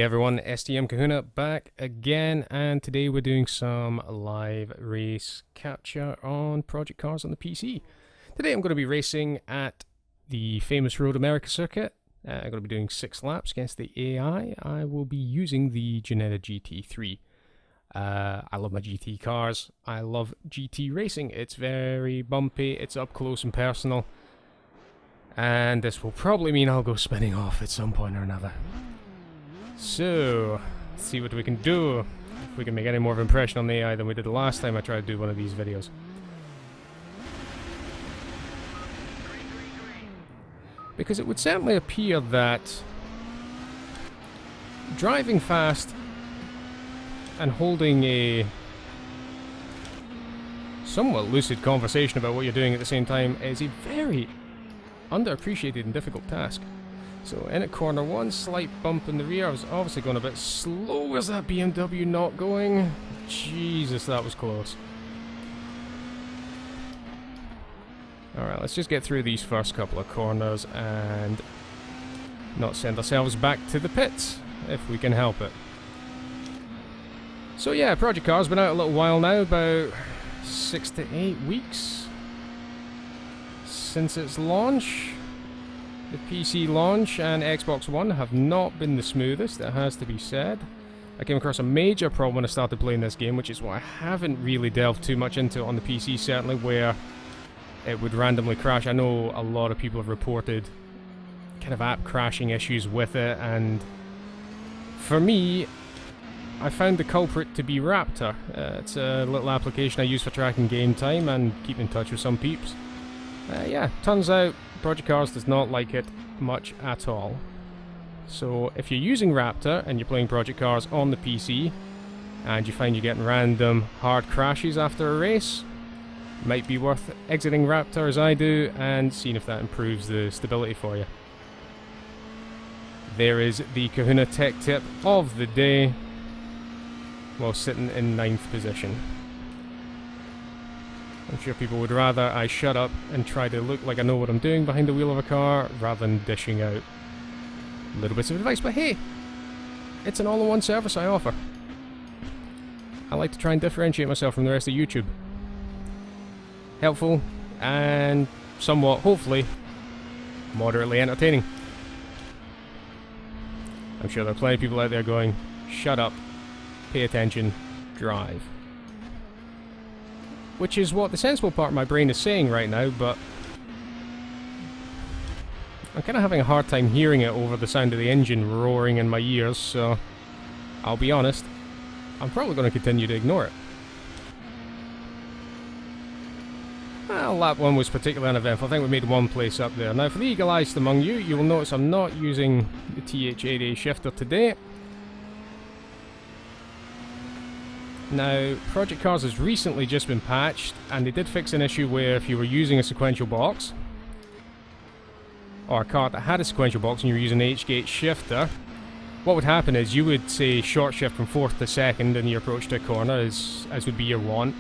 everyone, STM Kahuna back again, and today we're doing some live race capture on Project Cars on the PC. Today I'm going to be racing at the famous Road America circuit. I'm going to be doing 6 laps against the AI. I will be using the Ginetta GT3. I love my GT cars. I love GT racing. It's very bumpy, it's up close and personal, and this will probably mean I'll go spinning off at some point or another. So, let's see what we can do. If we can make any more of an impression on the AI than we did the last time I tried to do one of these videos. Because it would certainly appear that driving fast and holding a somewhat lucid conversation about what you're doing at the same time is a very underappreciated and difficult task. So in at corner 1, slight bump in the rear. I was obviously going a bit slow. Was that BMW not going? Jesus, that was close. Alright, let's just get through these first couple of corners and not send ourselves back to the pits, if we can help it. So yeah, Project Cars been out a little while now, about 6 to 8 weeks since its launch. The PC launch and Xbox One have not been the smoothest, it has to be said. I came across a major problem when I started playing this game, which is why I haven't really delved too much into it on the PC, certainly, where it would randomly crash. I know a lot of people have reported kind of app crashing issues with it, and for me, I found the culprit to be Raptor. It's a little application I use for tracking game time and keeping in touch with some peeps. Yeah, turns out Project Cars does not like it much at all. So if you're using Raptor and you're playing Project Cars on the PC and you find you're getting random hard crashes after a race, might be worth exiting Raptor as I do and seeing if that improves the stability for you. There is the Kahuna tech tip of the day while sitting in 9th position. I'm sure people would rather I shut up and try to look like I know what I'm doing behind the wheel of a car rather than dishing out little bits of advice, but hey, it's an all-in-one service I offer. I like to try and differentiate myself from the rest of YouTube. Helpful and somewhat, hopefully, moderately entertaining. I'm sure there are plenty of people out there going, shut up, pay attention, drive. Which is what the sensible part of my brain is saying right now, but I'm kind of having a hard time hearing it over the sound of the engine roaring in my ears, so I'll be honest, I'm probably going to continue to ignore it. Well, lap 1 was particularly uneventful. I think we made 1 place up there. Now, for the eagle-eyed among you, you will notice I'm not using the TH8A shifter today. Now, Project Cars has recently just been patched, and they did fix an issue where if you were using a sequential box, or a car that had a sequential box and you were using an H-gate shifter, what would happen is you would say short shift from 4th to 2nd in your approach to a corner, as would be your want,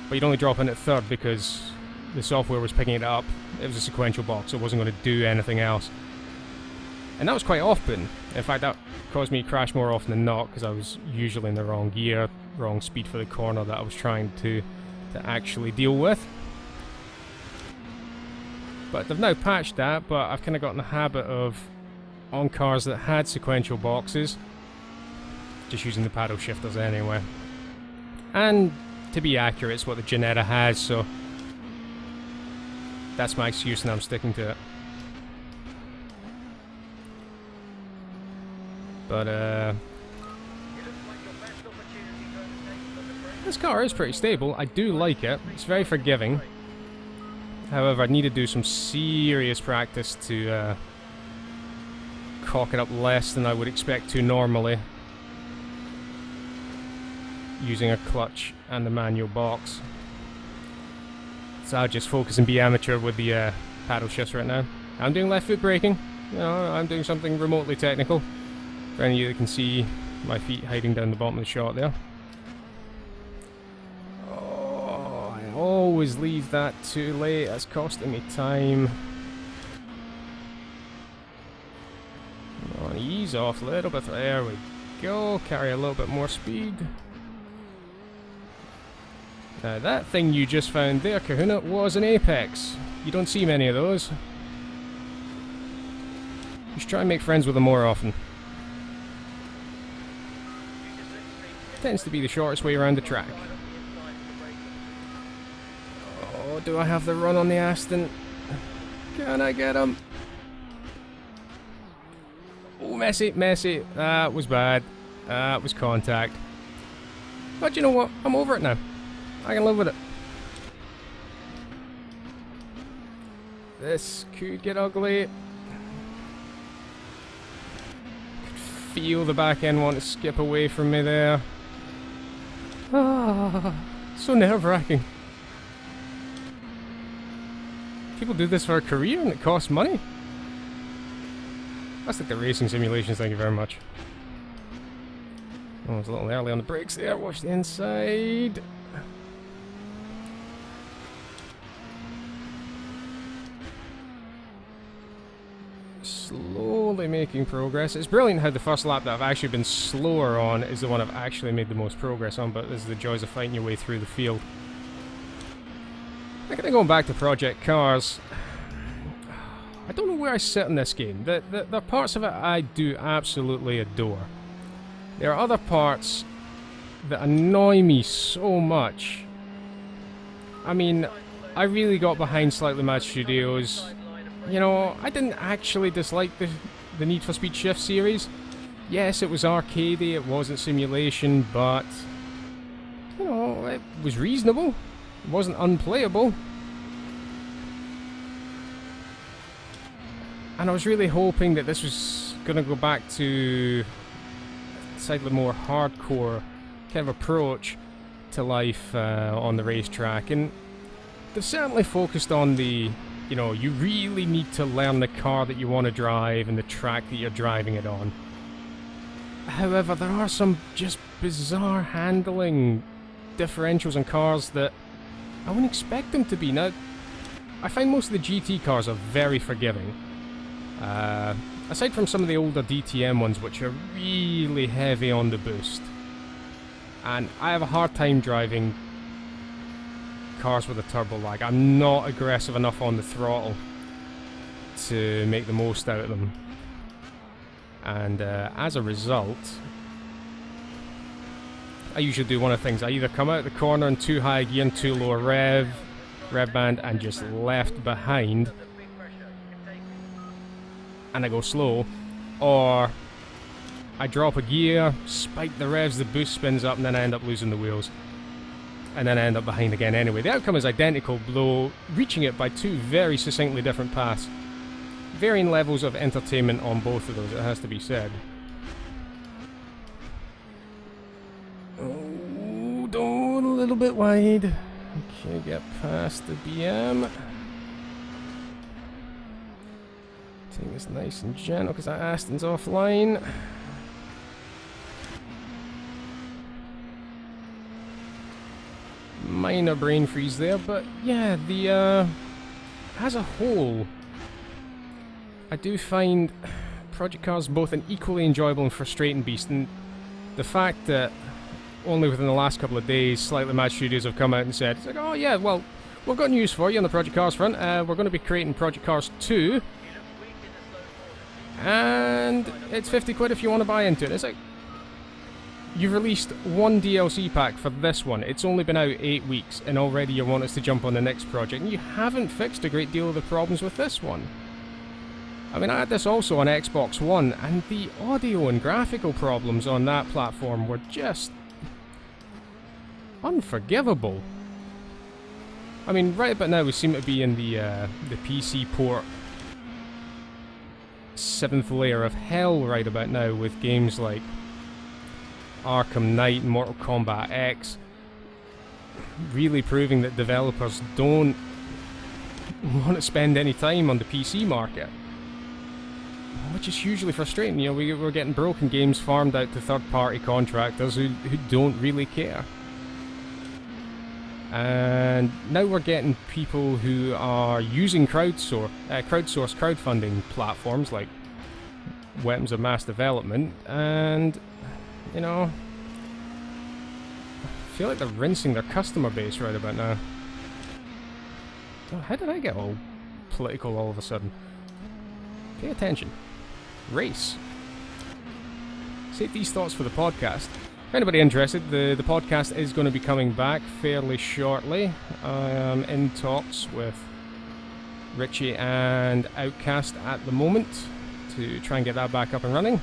but you'd only drop in at 3rd because the software was picking it up. It was a sequential box, so it wasn't going to do anything else. And that was quite often. In fact, that caused me to crash more often than not because I was usually in the wrong gear, wrong speed for the corner that I was trying to actually deal with. But they've now patched that, but I've kind of got in the habit of, on cars that had sequential boxes, just using the paddle shifters anyway. And to be accurate, it's what the Ginetta has, so that's my excuse and I'm sticking to it. But this car is pretty stable. I do like it. It's very forgiving. However, I need to do some serious practice to cock it up less than I would expect to normally, using a clutch and the manual box. So I'll just focus and be amateur with the paddle shifts right now. I'm doing left foot braking. You know, I'm doing something remotely technical. For any of you that can see my feet hiding down the bottom of the shot there. Oh, I always leave that too late. That's costing me time. Come on, ease off a little bit. There we go. Carry a little bit more speed. Now that thing you just found there, Kahuna, was an Apex. You don't see many of those. You should try and make friends with them more often. Tends to be the shortest way around the track. Oh, do I have the run on the Aston? Can I get him? Oh, messy, messy. That was bad. That was contact. But you know what? I'm over it now. I can live with it. This could get ugly. Could feel the back end want to skip away from me there. Ah, so nerve-wracking. People do this for a career and it costs money. That's like the racing simulations, thank you very much. Oh, I was a little early on the brakes there. Watch the inside. Slowly making progress. It's brilliant how the first lap that I've actually been slower on is the one I've actually made the most progress on, but this is the joys of fighting your way through the field. I think going back to Project Cars, I don't know where I sit in this game. There are parts of it I do absolutely adore. There are other parts that annoy me so much. I mean, I really got behind Slightly Mad Studios. You know, I didn't actually dislike the Need for Speed Shift series. Yes, it was arcadey, it wasn't simulation, but, you know, it was reasonable. It wasn't unplayable. And I was really hoping that this was going to go back to a slightly more hardcore kind of approach to life on the racetrack. And they've certainly focused on the, you know, you really need to learn the car that you want to drive and the track that you're driving it on. However, there are some just bizarre handling differentials on cars that I wouldn't expect them to be. Now, I find most of the GT cars are very forgiving. Aside from some of the older DTM ones, which are really heavy on the boost. And I have a hard time driving cars with a turbo lag. I'm not aggressive enough on the throttle to make the most out of them. And as a result, I usually do one of the things. I either come out of the corner in too high gear and too low rev band, and just left behind, and I go slow, or I drop a gear, spike the revs, the boost spins up, and then I end up losing the wheels. And then I end up behind again anyway. The outcome is identical, though reaching it by two very succinctly different paths. Varying levels of entertainment on both of those, it has to be said. Oh, a little bit wide. Okay, get past the BM. Take this nice and gentle because that Aston's offline. Minor brain freeze there, but yeah, the as a whole, I do find Project Cars both an equally enjoyable and frustrating beast, and the fact that only within the last couple of days Slightly Mad Studios have come out and said, it's like, oh yeah, well, we've got news for you on the Project Cars front. We're going to be creating Project Cars 2, and it's 50 quid if you want to buy into it. It's like, you've released one DLC pack for this one. It's only been out 8 weeks, and already you want us to jump on the next project, and you haven't fixed a great deal of the problems with this one. I mean, I had this also on Xbox One, and the audio and graphical problems on that platform were just unforgivable. I mean, right about now we seem to be in the PC port 7th layer of hell right about now, with games like Arkham Knight and Mortal Kombat X really proving that developers don't want to spend any time on the PC market, which is hugely frustrating. You know, we're getting broken games farmed out to third-party contractors who don't really care. And now we're getting people who are using crowdsourced crowdfunding platforms like weapons of mass development, and You know, I feel like they're rinsing their customer base right about now. Oh, how did I get all political all of a sudden? Pay attention. Race. Save these thoughts for the podcast. If anybody interested, the podcast is going to be coming back fairly shortly. I am in talks with Richie and Outcast at the moment to try and get that back up and running.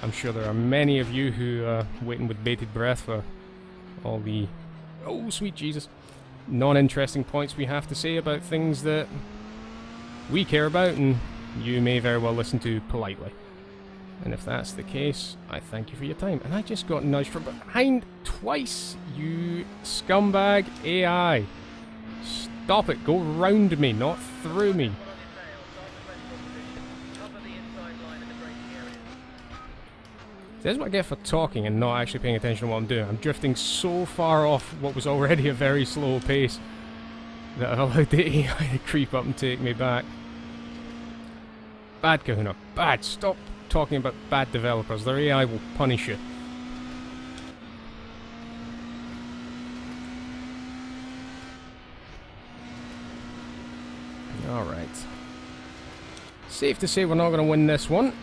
I'm sure there are many of you who are waiting with bated breath for all the, oh sweet Jesus, non-interesting points we have to say about things that we care about and you may very well listen to politely. And if that's the case, I thank you for your time. And I just got nudged from behind twice, you scumbag AI. Stop it, go round me, not through me. That's what I get for talking and not actually paying attention to what I'm doing. I'm drifting so far off what was already a very slow pace that I've allowed the AI to creep up and take me back. Bad, Kahuna, bad. Stop talking about bad developers. Their AI will punish you. Alright. Safe to say we're not going to win this one,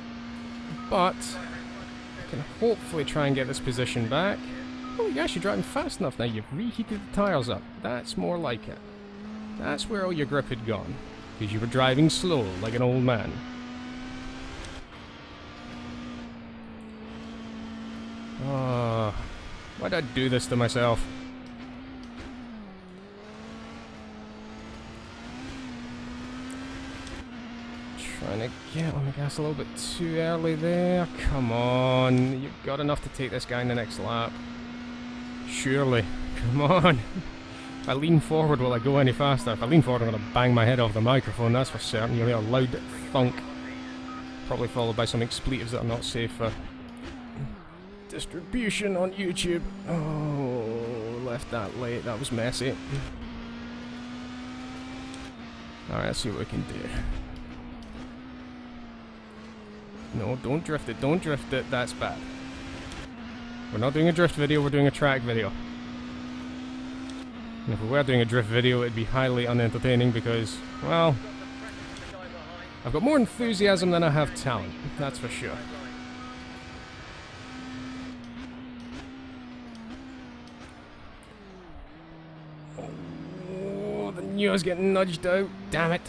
but I can hopefully try and get this position back. Oh, you're actually driving fast enough now. You've reheated the tyres up. That's more like it. That's where all your grip had gone, because you were driving slow like an old man. Oh, why'd I do this to myself? Trying to get on the gas a little bit too early there. Come on, you've got enough to take this guy in the next lap. Surely, come on. If I lean forward, will I go any faster? If I lean forward, I'm going to bang my head off the microphone, that's for certain. You'll hear a loud thunk. Probably followed by some expletives that are not safe for distribution on YouTube. Oh, left that late. That was messy. Alright, let's see what we can do. No, don't drift it. Don't drift it. That's bad. We're not doing a drift video. We're doing a track video. And if we were doing a drift video, it'd be highly unentertaining because, well, I've got more enthusiasm than I have talent. That's for sure. I was getting nudged out. Damn it.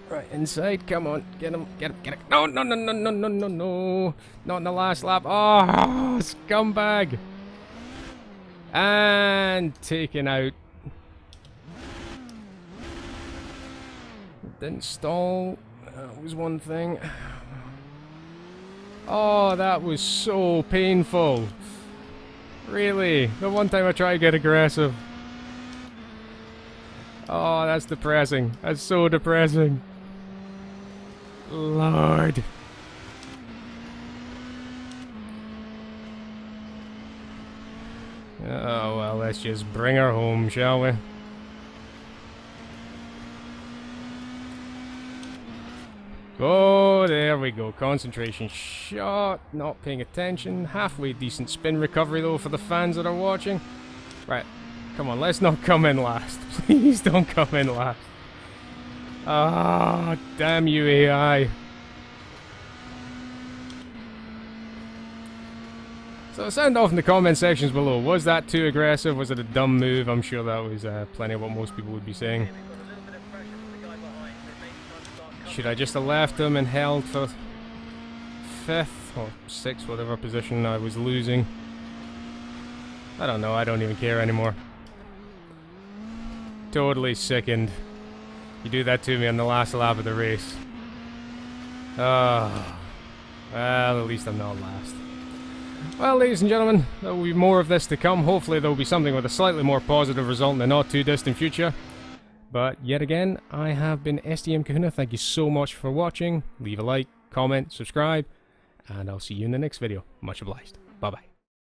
Right, inside. Come on. Get him. Get him. Get him. No, no, no, no, no, no, no, no. Not in the last lap. Oh, scumbag. And taken out. Didn't stall. That was one thing. Oh, that was so painful. Really? The one time I try to get aggressive. Oh, that's depressing. That's so depressing. Lord. Oh, well, let's just bring her home, shall we? Oh, there we go. Concentration shot. Not paying attention. Halfway decent spin recovery, though, for the fans that are watching. Right. Come on, let's not come in last. Please don't come in last. Ah, damn you, AI. So sound off in the comment sections below. Was that too aggressive? Was it a dumb move? I'm sure that was plenty of what most people would be saying. Should I just have left him and held for 5th or 6th, whatever position I was losing? I don't know, I don't even care anymore. Totally sickened. You do that to me on the last lap of the race. Oh, well, at least I'm not last. Well, ladies and gentlemen, there will be more of this to come. Hopefully there will be something with a slightly more positive result in the not too distant future. But yet again, I have been STM Kahuna. Thank you so much for watching. Leave a like, comment, subscribe, and I'll see you in the next video. Much obliged. Bye-bye.